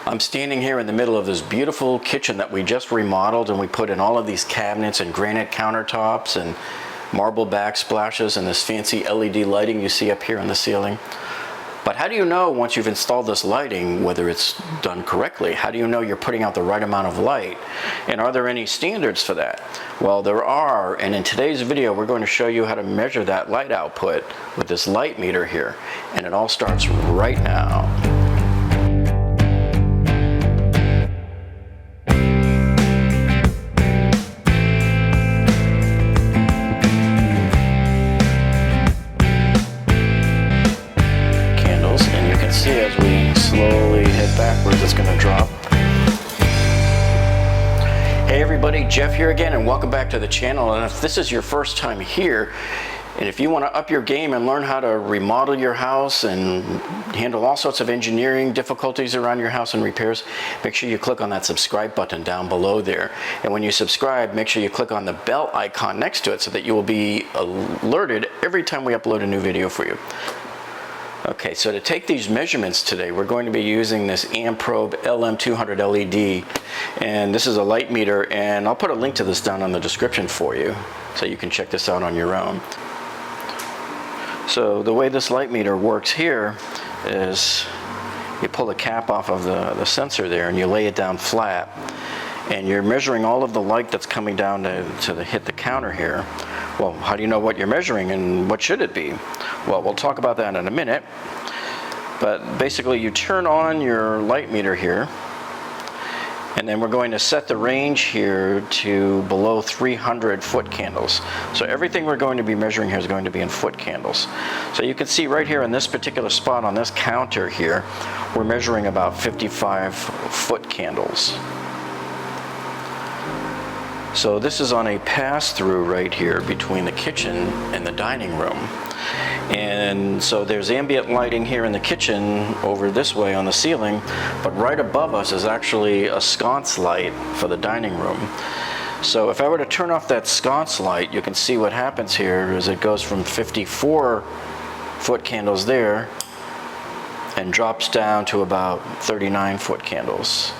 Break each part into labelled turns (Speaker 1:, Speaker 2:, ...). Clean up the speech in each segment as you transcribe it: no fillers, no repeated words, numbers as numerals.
Speaker 1: I'm standing here in the middle of this beautiful kitchen that we just remodeled, and we put in all of these cabinets and granite countertops and marble backsplashes and this fancy LED lighting you see up here on the ceiling. But how do you know once you've installed this lighting whether it's done correctly? How do you know you're putting out the right amount of light? And are there any standards for that? Well, there are, and in today's video we're going to show you how to measure that light output with this light meter here. And it all starts right now. As we slowly head backwards, it's going to drop. Hey everybody, Jeff here again, and welcome back to the channel. And if this is your first time here, and if you want to up your game and learn how to remodel your house and handle all sorts of engineering difficulties around your house and repairs, make sure you click on that subscribe button down below there. And when you subscribe, make sure you click on the bell icon next to it so that you will be alerted every time we upload a new video for you. Okay, so to take these measurements today, we're going to be using this Amprobe LM200 LED, and this is a light meter, and I'll put a link to this down in the description for you, so you can check this out on your own. So the way this light meter works here is you pull the cap off of the sensor there, and you lay it down flat, and you're measuring all of the light that's coming down to hit the counter here. Well, how do you know what you're measuring and what should it be? Well, we'll talk about that in a minute. But basically you turn on your light meter here, and then we're going to set the range here to below 300 foot candles. So everything we're going to be measuring here is going to be in foot candles. So you can see right here in this particular spot on this counter here, we're measuring about 55 foot candles. So this is on a pass-through right here between the kitchen and the dining room. And so there's ambient lighting here in the kitchen over this way on the ceiling, but right above us is actually a sconce light for the dining room. So if I were to turn off that sconce light, you can see what happens here is it goes from 54 foot candles there and drops down to about 39 foot candles.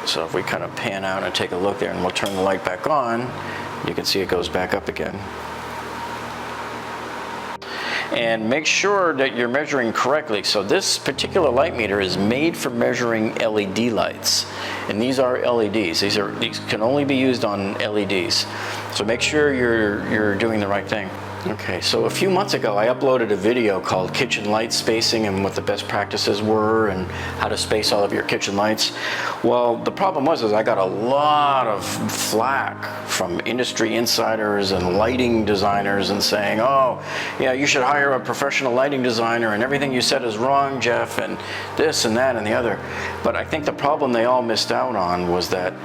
Speaker 1: So if we kind of pan out and take a look there, and we'll turn the light back on, you can see it goes back up again. And make sure that you're measuring correctly. So this particular light meter is made for measuring LED lights. And these are LEDs. These can only be used on LEDs. So make sure you're doing the right thing. Okay, so a few months ago I uploaded a video called Kitchen Light Spacing and what the best practices were and how to space all of your kitchen lights. Well, the problem was I got a lot of flack from industry insiders and lighting designers and saying, oh, yeah, you should hire a professional lighting designer and everything you said is wrong, Jeff, and this and that and the other. But I think the problem they all missed out on was that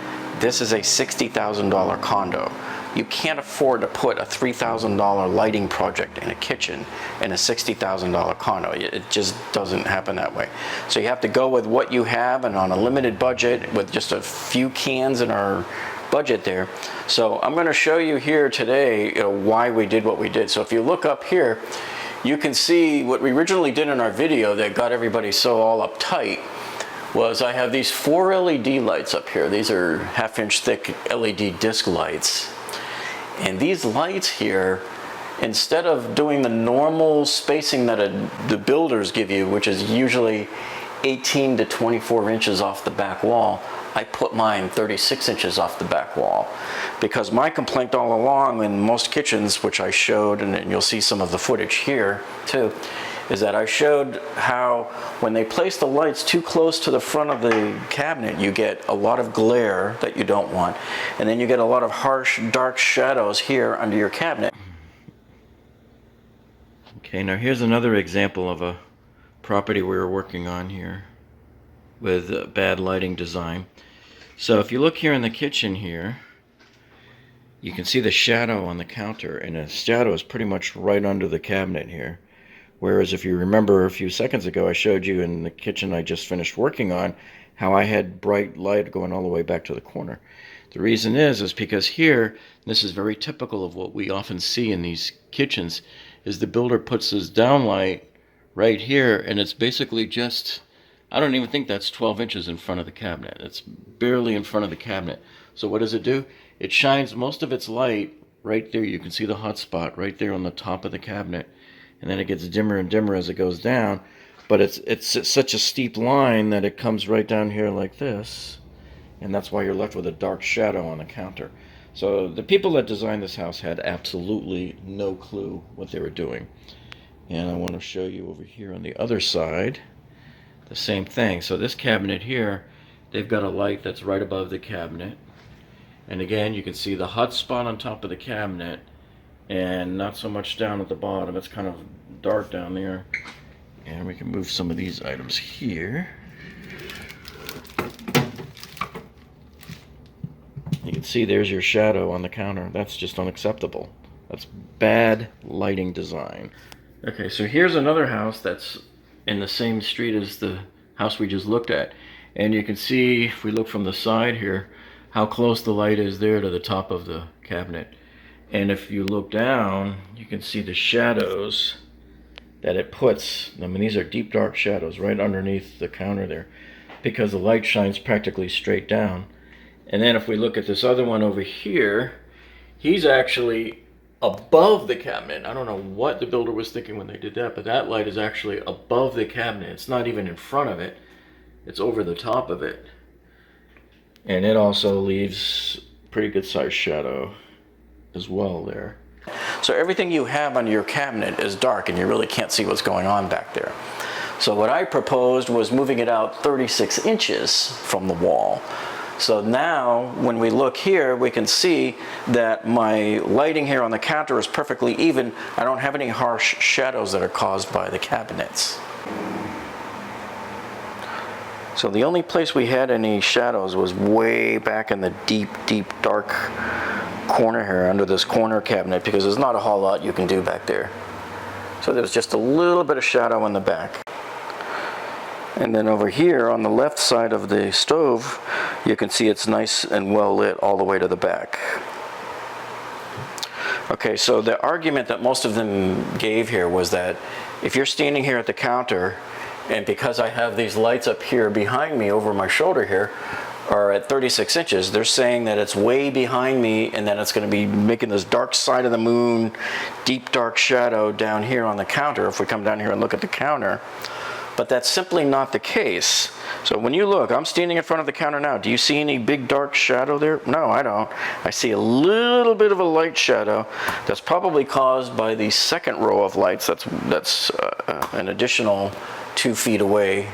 Speaker 1: this is a $60,000 condo. You can't afford to put a $3,000 lighting project in a kitchen in a $60,000 condo. It just doesn't happen that way. So you have to go with what you have and on a limited budget with just a few cans in our budget there. So I'm going to show you here today why we did what we did. So if you look up here, you can see what we originally did in our video that got everybody so all uptight was I have these 4 LED lights up here. These are half-inch thick LED disc lights. And these lights here, instead of doing the normal spacing that the builders give you, which is usually 18 to 24 inches off the back wall, I put mine 36 inches off the back wall. Because my complaint all along in most kitchens, which I showed, and you'll see some of the footage here too, is that I showed how when they place the lights too close to the front of the cabinet, you get a lot of glare that you don't want. And then you get a lot of harsh, dark shadows here under your cabinet. Okay, now here's another example of a property we were working on here with bad lighting design. So if you look here in the kitchen here, you can see the shadow on the counter, and the shadow is pretty much right under the cabinet here. Whereas if you remember a few seconds ago, I showed you in the kitchen I just finished working on how I had bright light going all the way back to the corner. The reason is because here, this is very typical of what we often see in these kitchens, is the builder puts his downlight right here, and it's basically just, I don't even think that's 12 inches in front of the cabinet. It's barely in front of the cabinet. So what does it do? It shines most of its light right there. You can see the hot spot right there on the top of the cabinet, and then it gets dimmer and dimmer as it goes down. But it's such a steep line that it comes right down here like this, and that's why you're left with a dark shadow on the counter. So the people that designed this house had absolutely no clue what they were doing. And I want to show you over here on the other side, the same thing. So this cabinet here, they've got a light that's right above the cabinet. And again, you can see the hot spot on top of the cabinet and not so much down at the bottom. It's kind of dark down there. And we can move some of these items here. You can see there's your shadow on the counter. That's just unacceptable. That's bad lighting design. Okay, so here's another house that's in the same street as the house we just looked at. And you can see, if we look from the side here, how close the light is there to the top of the cabinet. And if you look down, you can see the shadows that it puts. I mean, these are deep dark shadows right underneath the counter there, because the light shines practically straight down. And then if we look at this other one over here, he's actually above the cabinet. I don't know what the builder was thinking when they did that, but that light is actually above the cabinet. It's not even in front of it. It's over the top of it. And it also leaves pretty good sized shadow as well there. So everything you have under your cabinet is dark and you really can't see what's going on back there. So what I proposed was moving it out 36 inches from the wall. So now when we look here, we can see that my lighting here on the counter is perfectly even. I don't have any harsh shadows that are caused by the cabinets. So the only place we had any shadows was way back in the deep, deep, dark corner here under this corner cabinet, because there's not a whole lot you can do back there. So there's just a little bit of shadow in the back. And then over here on the left side of the stove, you can see it's nice and well lit all the way to the back. Okay, so the argument that most of them gave here was that if you're standing here at the counter, and because I have these lights up here behind me over my shoulder here, are at 36 inches, they're saying that it's way behind me and that it's going to be making this dark side of the moon, deep dark shadow down here on the counter if we come down here and look at the counter. But that's simply not the case. So when you look, I'm standing in front of the counter now. Do you see any big dark shadow there? No, I don't. I see a little bit of a light shadow that's probably caused by the second row of lights that's an additional 2 feet away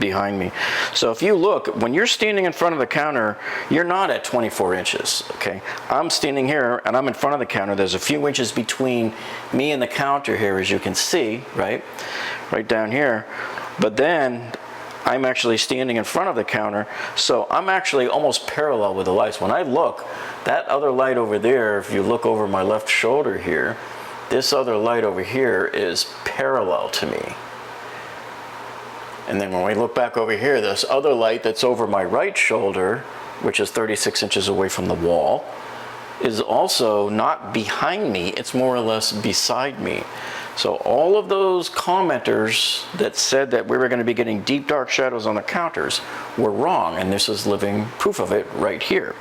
Speaker 1: behind me. So if you look, when you're standing in front of the counter, you're not at 24 inches, okay? I'm standing here and I'm in front of the counter. There's a few inches between me and the counter here, as you can see, right down here. But then I'm actually standing in front of the counter, so I'm actually almost parallel with the lights. When I look, that other light over there, if you look over my left shoulder here, this other light over here is parallel to me. And then when we look back over here, this other light that's over my right shoulder, which is 36 inches away from the wall, is also not behind me, it's more or less beside me. So all of those commenters that said that we were going to be getting deep dark shadows on the counters were wrong, and this is living proof of it right here.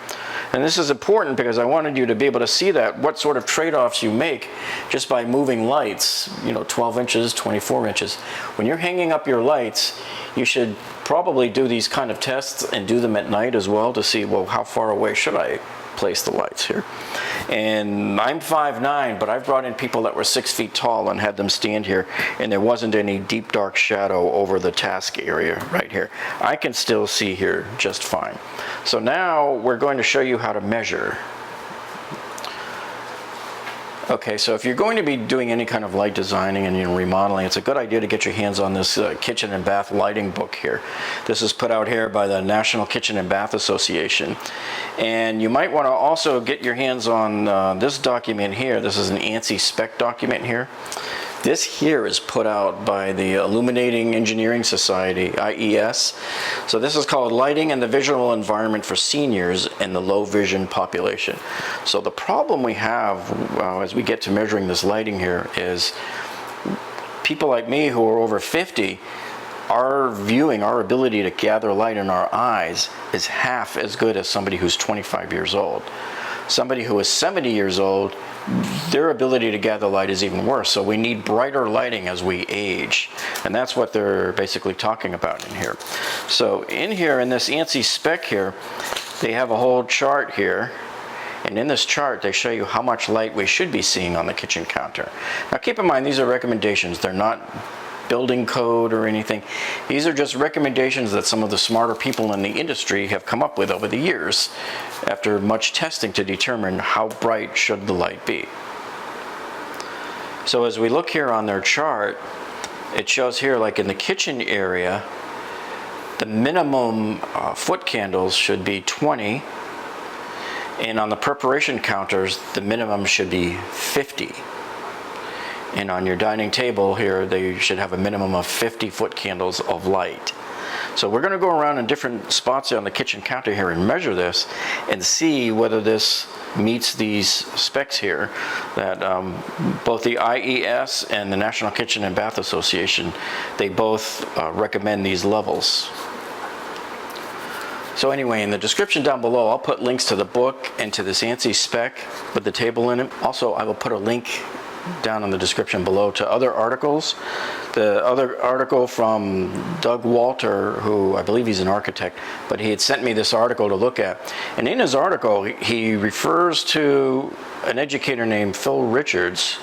Speaker 1: And this is important because I wanted you to be able to see that, what sort of trade-offs you make just by moving lights, 12 inches, 24 inches. When you're hanging up your lights, you should probably do these kind of tests and do them at night as well to see, well, how far away should I place the lights here? And I'm 5'9", but I've brought in people that were 6 feet tall and had them stand here, and there wasn't any deep dark shadow over the task area right here. I can still see here just fine. So now we're going to show you how to measure. Okay, so if you're going to be doing any kind of light designing and remodeling, it's a good idea to get your hands on this kitchen and bath lighting book here. This is put out here by the National Kitchen and Bath Association. And you might want to also get your hands on this document here. This is an ANSI spec document here. This here is put out by the Illuminating Engineering Society, IES. So this is called Lighting and the Visual Environment for Seniors and the Low Vision Population. So the problem we have as we get to measuring this lighting here is people like me who are over 50, our ability to gather light in our eyes is half as good as somebody who's 25 years old. Somebody who is 70 years old, their ability to gather light is even worse. So we need brighter lighting as we age. And that's what they're basically talking about in here. So in here, in this ANSI spec here, they have a whole chart here. And in this chart, they show you how much light we should be seeing on the kitchen counter. Now keep in mind, these are recommendations. They're not building code or anything. These are just recommendations that some of the smarter people in the industry have come up with over the years after much testing to determine how bright should the light be. So as we look here on their chart, it shows here, like in the kitchen area, the minimum foot candles should be 20, and on the preparation counters, the minimum should be 50. And on your dining table here, they should have a minimum of 50 foot candles of light. So we're going to go around in different spots on the kitchen counter here and measure this and see whether this meets these specs here that both the IES and the National Kitchen and Bath Association, they both recommend these levels. So anyway, in the description down below, I'll put links to the book and to this ANSI spec with the table in it. Also, I will put a link down in the description below to other articles. The other article from Doug Walter, who I believe he's an architect, but he had sent me this article to look at. And in his article, he refers to an educator named Phil Richards,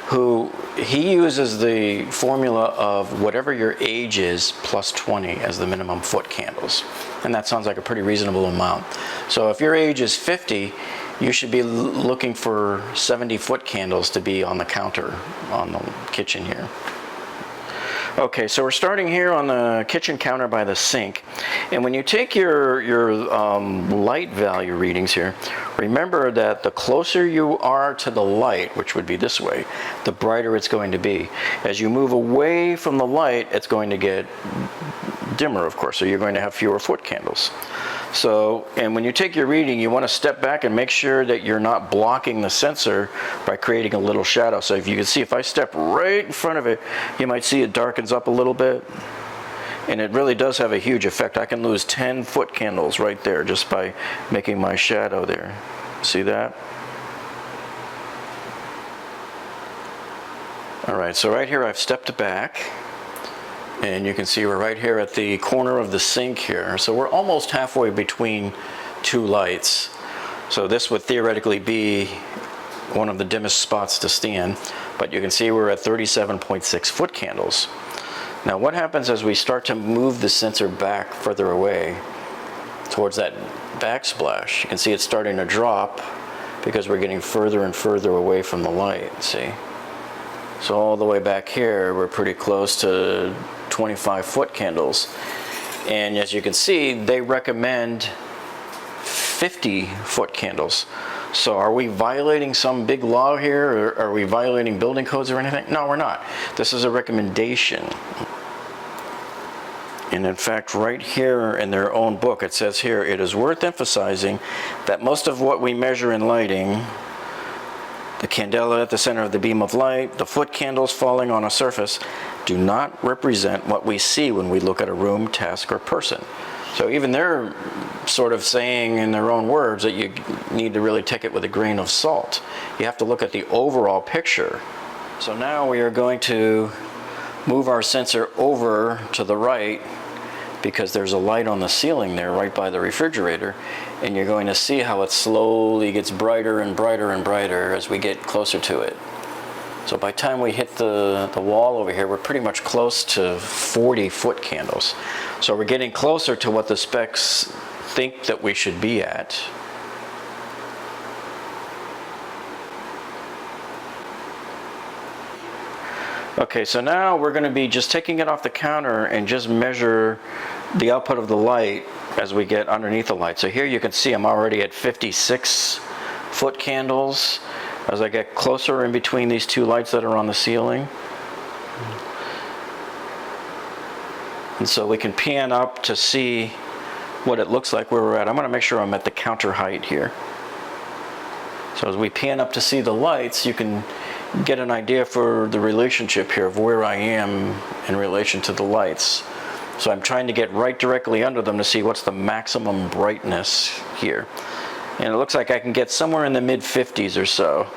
Speaker 1: who he uses the formula of whatever your age is plus 20 as the minimum foot candles. And that sounds like a pretty reasonable amount. So if your age is 50, you should be looking for 70 foot candles to be on the counter on the kitchen here. Okay, so we're starting here on the kitchen counter by the sink. And when you take your light value readings here, remember that the closer you are to the light, which would be this way, the brighter it's going to be. As you move away from the light, it's going to get dimmer, of course, so you're going to have fewer foot candles. So, and when you take your reading, you want to step back and make sure that you're not blocking the sensor by creating a little shadow. So if you can see, if I step right in front of it, you might see it darkens up a little bit. And it really does have a huge effect. I can lose 10 foot candles right there just by making my shadow there. See that? All right, so right here I've stepped back. And you can see we're right here at the corner of the sink here. So we're almost halfway between two lights. So this would theoretically be one of the dimmest spots to stand. But you can see we're at 37.6 foot candles. Now what happens as we start to move the sensor back further away towards that backsplash? You can see it's starting to drop because we're getting further and further away from the light, see? So all the way back here, we're pretty close to 25 foot candles. And as you can see, they recommend 50 foot candles. So are we violating some big law here? Or are we violating building codes or anything? No, we're not. This is a recommendation. And in fact, right here in their own book, it says here, it is worth emphasizing that most of what we measure in lighting, the candela at the center of the beam of light, the foot candles falling on a surface, do not represent what we see when we look at a room, task, or person. So even they're sort of saying in their own words that you need to really take it with a grain of salt. You have to look at the overall picture. So now we are going to move our sensor over to the right because there's a light on the ceiling there right by the refrigerator, and you're going to see how it slowly gets brighter and brighter and brighter as we get closer to it. So by the time we hit the wall over here, we're pretty much close to 40 foot candles. So we're getting closer to what the specs think that we should be at. Okay, so now we're going to be just taking it off the counter and just measure the output of the light as we get underneath the light. So here you can see I'm already at 56 foot candles as I get closer in between these two lights that are on the ceiling. And so we can pan up to see what it looks like where we're at. I'm going to make sure I'm at the counter height here. So as we pan up to see the lights, you can get an idea for the relationship here of where I am in relation to the lights. So I'm trying to get right directly under them to see what's the maximum brightness here. And it looks like I can get somewhere in the mid 50s or so.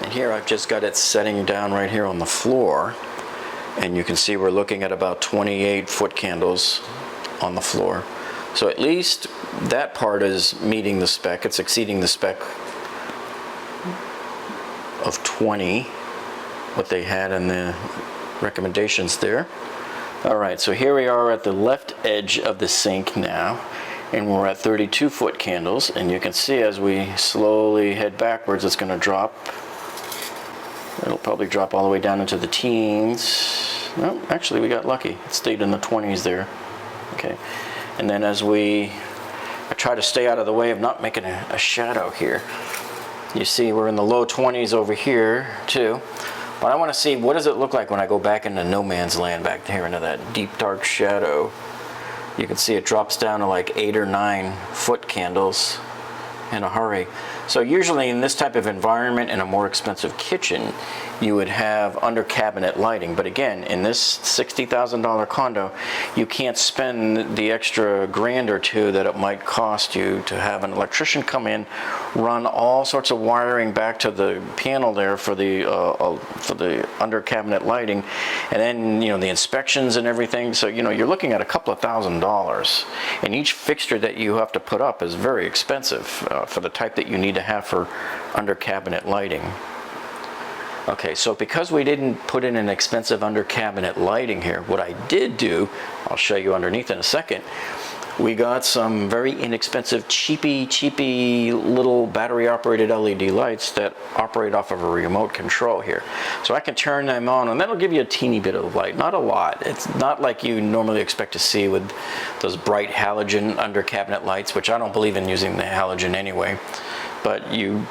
Speaker 1: And here I've just got it setting down right here on the floor. And you can see we're looking at about 28 foot candles on the floor. So at least that part is meeting the spec. It's exceeding the spec of 20, what they had in the recommendations there. All right, so here we are at the left edge of the sink now, and we're at 32 foot candles, and you can see as we slowly head backwards, it's going to drop. It'll probably drop all the way down into the teens. No, actually we got lucky. It stayed in the 20s there. Okay, and then as I try to stay out of the way of not making a shadow here. You see we're in the low 20s over here too. But I want to see what does it look like when I go back into no man's land back there into that deep dark shadow. You can see it drops down to like 8 or 9 foot candles in a hurry. So usually in this type of environment in a more expensive kitchen, you would have under cabinet lighting. But again, in this $60,000 condo, you can't spend the extra grand or two that it might cost you to have an electrician come in, run all sorts of wiring back to the panel there for the under cabinet lighting, and then the inspections and everything. So you're looking at a couple of $1,000s, and each fixture that you have to put up is very expensive for the type that you need to have for under cabinet lighting. Okay, so because we didn't put in an expensive under cabinet lighting here, what I did do, I'll show you underneath in a second, we got some very inexpensive, cheapy little battery operated LED lights that operate off of a remote control here. So I can turn them on and that'll give you a teeny bit of light, not a lot. It's not like you normally expect to see with those bright halogen under cabinet lights, which I don't believe in using the halogen anyway. But you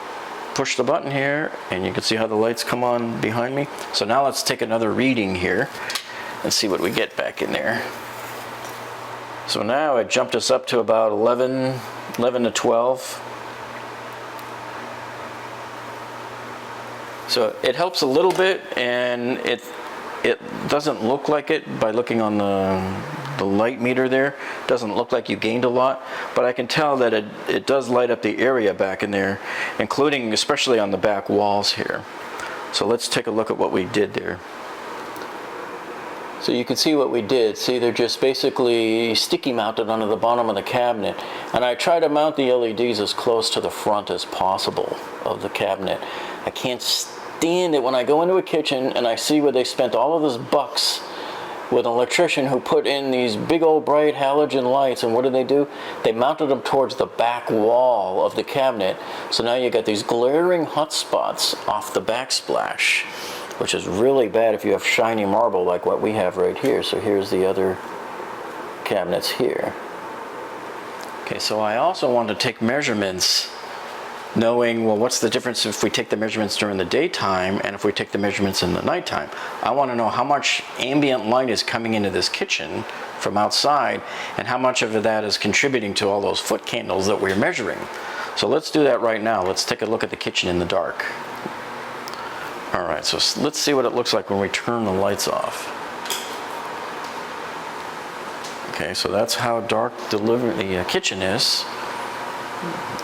Speaker 1: push the button here and you can see how the lights come on behind me. So now let's take another reading here and see what we get back in there. So now it jumped us up to about 11 to 12. So it helps a little bit, and it doesn't look like it by looking on the light meter there. It doesn't look like you gained a lot, but I can tell that it does light up the area back in there, including especially on the back walls here. So let's take a look at what we did there. So you can see what we did. See, they're just basically sticky mounted onto the bottom of the cabinet. And I try to mount the LEDs as close to the front as possible of the cabinet. I can't stand it when I go into a kitchen and I see where they spent all of this bucks with an electrician who put in these big old bright halogen lights, and what do? They mounted them towards the back wall of the cabinet. So now you got these glaring hot spots off the backsplash, which is really bad if you have shiny marble like what we have right here. So here's the other cabinets here. Okay, so I also want to take measurements, knowing, well, what's the difference if we take the measurements during the daytime and if we take the measurements in the nighttime? I want to know how much ambient light is coming into this kitchen from outside and how much of that is contributing to all those foot candles that we're measuring. So let's do that right now. Let's take a look at the kitchen in the dark. All right, so let's see what it looks like when we turn the lights off. Okay, so that's how dark the kitchen is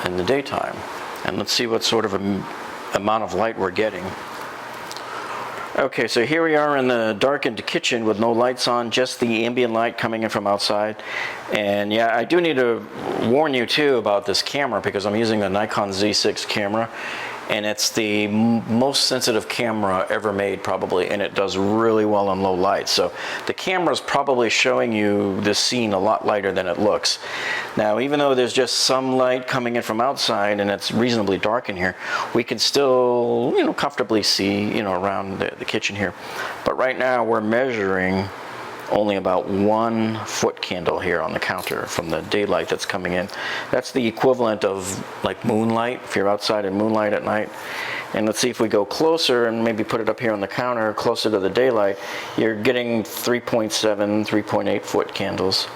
Speaker 1: in the daytime. And let's see what sort of amount of light we're getting. Okay, so here we are in the darkened kitchen with no lights on, just the ambient light coming in from outside. And yeah, I do need to warn you too about this camera because I'm using a Nikon Z6 camera. And it's the most sensitive camera ever made probably, and it does really well in low light. So the camera's probably showing you this scene a lot lighter than it looks. Now, even though there's just some light coming in from outside and it's reasonably dark in here, we can still, comfortably see, around the kitchen here. But right now we're measuring only about 1 foot candle here on the counter from the daylight that's coming in. That's the equivalent of like moonlight, if you're outside in moonlight at night. And let's see if we go closer and maybe put it up here on the counter closer to the daylight, you're getting 3.7, 3.8 foot candles.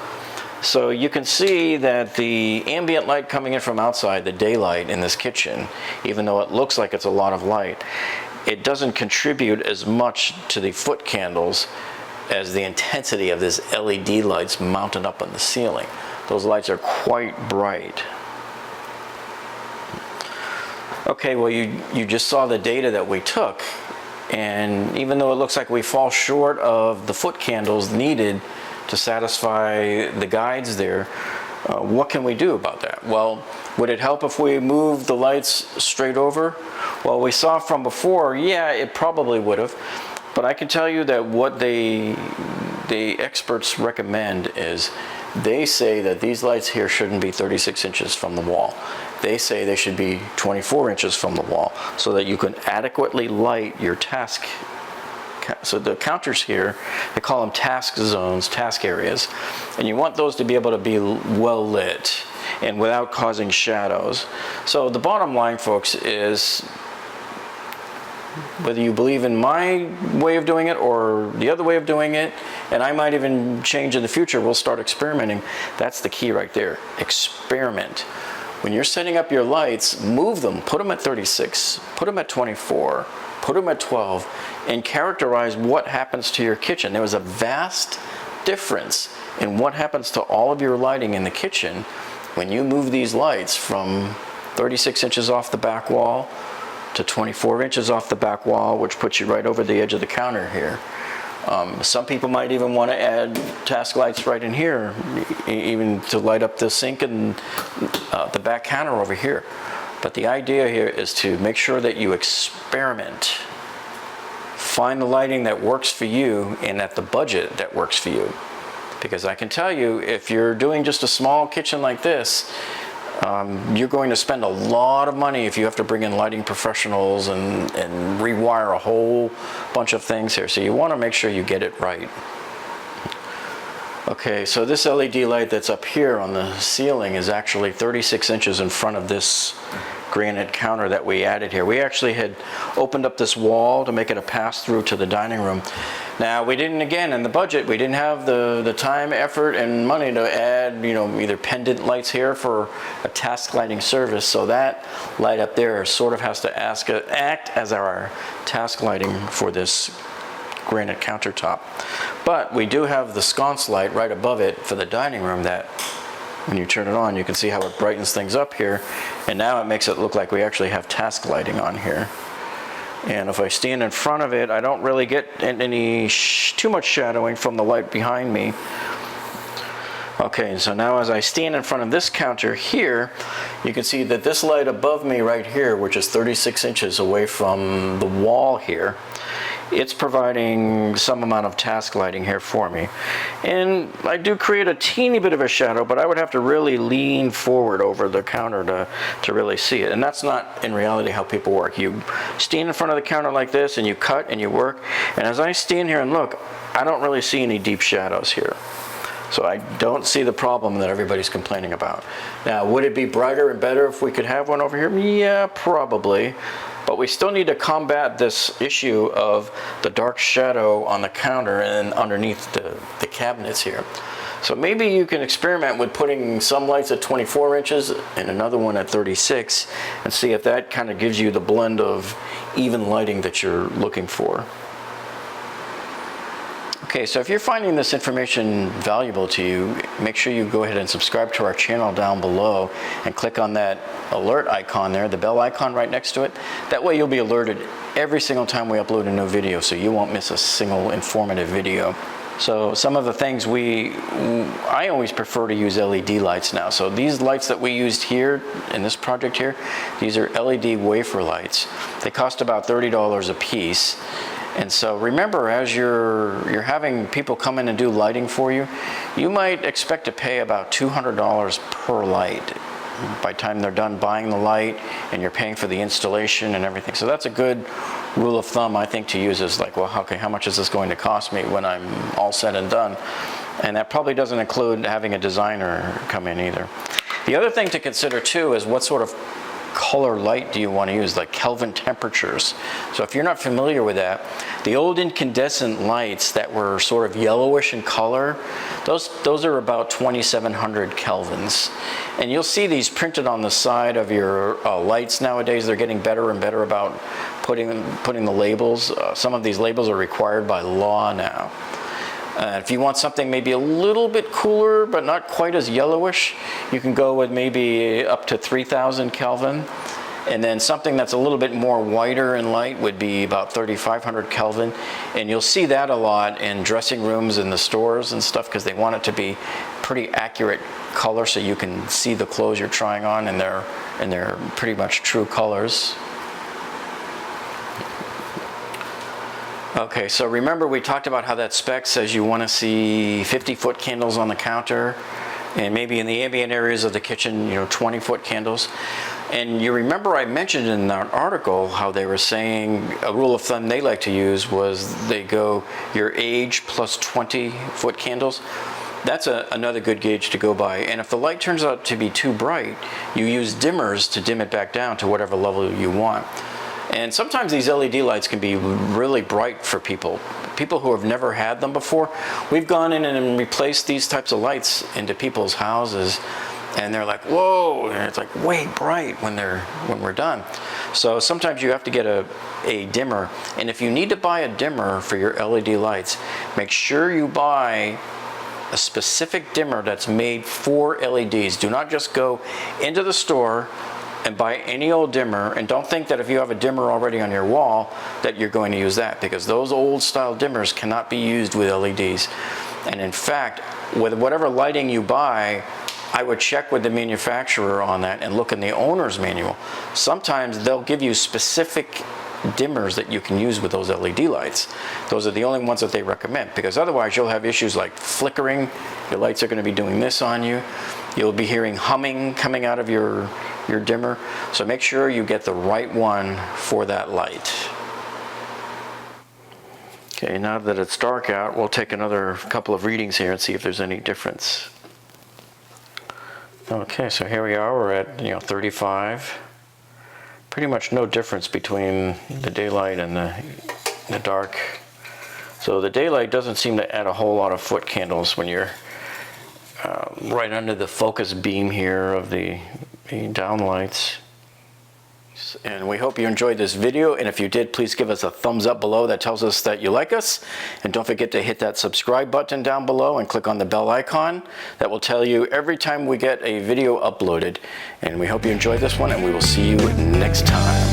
Speaker 1: So you can see that the ambient light coming in from outside, the daylight in this kitchen, even though it looks like it's a lot of light, it doesn't contribute as much to the foot candles as the intensity of this LED lights mounted up on the ceiling. Those lights are quite bright. Okay, well you just saw the data that we took, and even though it looks like we fall short of the foot candles needed to satisfy the guides there, what can we do about that? Well, would it help if we moved the lights straight over? Well, we saw from before, yeah, it probably would have, but I can tell you that what the experts recommend is they say that these lights here shouldn't be 36 inches from the wall. They say they should be 24 inches from the wall so that you can adequately light your task. So the counters here, they call them task zones, task areas, and you want those to be able to be well lit and without causing shadows. So the bottom line, folks, is whether you believe in my way of doing it or the other way of doing it, and I might even change in the future, we'll start experimenting. That's the key right there. Experiment. When you're setting up your lights, move them, put them at 36, put them at 24, put them at 12, and characterize what happens to your kitchen. There was a vast difference in what happens to all of your lighting in the kitchen when you move these lights from 36 inches off the back wall to 24 inches off the back wall, which puts you right over the edge of the counter here. Some people might even want to add task lights right in here, even to light up the sink and the back counter over here. But the idea here is to make sure that you experiment. Find the lighting that works for you and at the budget that works for you. Because I can tell you, if you're doing just a small kitchen like this, you're going to spend a lot of money if you have to bring in lighting professionals and rewire a whole bunch of things here. So you want to make sure you get it right. Okay, so this LED light that's up here on the ceiling is actually 36 inches in front of this granite counter that we added here. We actually had opened up this wall to make it a pass-through to the dining room. Now, we didn't, again, in the budget, we didn't have the time, effort, and money to add, you know, either pendant lights here for a task lighting service, so that light up there sort of has to act as our task lighting for this granite countertop. But we do have the sconce light right above it for the dining room that when you turn it on, you can see how it brightens things up here, and now it makes it look like we actually have task lighting on here. And if I stand in front of it, I don't really get any too much shadowing from the light behind me. Okay, so now as I stand in front of this counter here, you can see that this light above me right here, which is 36 inches away from the wall here, it's providing some amount of task lighting here for me. And I do create a teeny bit of a shadow, but I would have to really lean forward over the counter to really see it. And that's not in reality how people work. You stand in front of the counter like this and you cut and you work. And as I stand here and look, I don't really see any deep shadows here. So I don't see the problem that everybody's complaining about. Now, would it be brighter and better if we could have one over here? Yeah, probably. But we still need to combat this issue of the dark shadow on the counter and underneath the cabinets here. So maybe you can experiment with putting some lights at 24 inches and another one at 36 and see if that kind of gives you the blend of even lighting that you're looking for. Okay, so if you're finding this information valuable to you, make sure you go ahead and subscribe to our channel down below and click on that alert icon there, the bell icon right next to it. That way you'll be alerted every single time we upload a new video, so you won't miss a single informative video. So some of the things I always prefer to use LED lights now. So these lights that we used here in this project here, these are LED wafer lights. They cost about $30 a piece. And so remember, as you're having people come in and do lighting for you, you might expect to pay about $200 per light by the time they're done buying the light, and you're paying for the installation and everything. So that's a good rule of thumb, I think, to use, is like, well, okay, how much is this going to cost me when I'm all said and done? And that probably doesn't include having a designer come in either. The other thing to consider too is what sort of color light do you want to use, like Kelvin temperatures. So if you're not familiar with that, the old incandescent lights that were sort of yellowish in color, those are about 2700 kelvins. And you'll see these printed on the side of your lights nowadays. They're getting better and better about putting the labels. Some of these labels are required by law now. If you want something maybe a little bit cooler but not quite as yellowish, you can go with maybe up to 3000 Kelvin. And then something that's a little bit more whiter and light would be about 3500 Kelvin. And you'll see that a lot in dressing rooms in the stores and stuff, because they want it to be pretty accurate color so you can see the clothes you're trying on and they're pretty much true colors. Okay, so remember we talked about how that spec says you want to see 50-foot candles on the counter, and maybe in the ambient areas of the kitchen, 20-foot candles. And you remember I mentioned in that article how they were saying a rule of thumb they like to use was they go your age plus 20-foot candles. That's another good gauge to go by. And if the light turns out to be too bright, you use dimmers to dim it back down to whatever level you want. And sometimes these LED lights can be really bright for people who have never had them before. We've gone in and replaced these types of lights into people's houses, and they're like, whoa, and it's like way bright when we're done. So sometimes you have to get a dimmer. And if you need to buy a dimmer for your LED lights, make sure you buy a specific dimmer that's made for LEDs. Do not just go into the store and buy any old dimmer, and don't think that if you have a dimmer already on your wall that you're going to use that, because those old style dimmers cannot be used with LEDs. And in fact, with whatever lighting you buy, I would check with the manufacturer on that and look in the owner's manual. Sometimes they'll give you specific dimmers that you can use with those LED lights. Those are the only ones that they recommend, because otherwise you'll have issues like flickering. Your lights are going to be doing this on you. You'll be hearing humming coming out of your dimmer. So make sure you get the right one for that light. Okay, now that it's dark out, we'll take another couple of readings here and see if there's any difference. Okay, so here we are, we're at 35. Pretty much no difference between the daylight and the dark. So the daylight doesn't seem to add a whole lot of foot candles when you're right under the focus beam here of the downlights. And we hope you enjoyed this video, and if you did, please give us a thumbs up below. That tells us that you like us. And don't forget to hit that subscribe button down below and click on the bell icon. That will tell you every time we get a video uploaded. And we hope you enjoyed this one, and we will see you next time.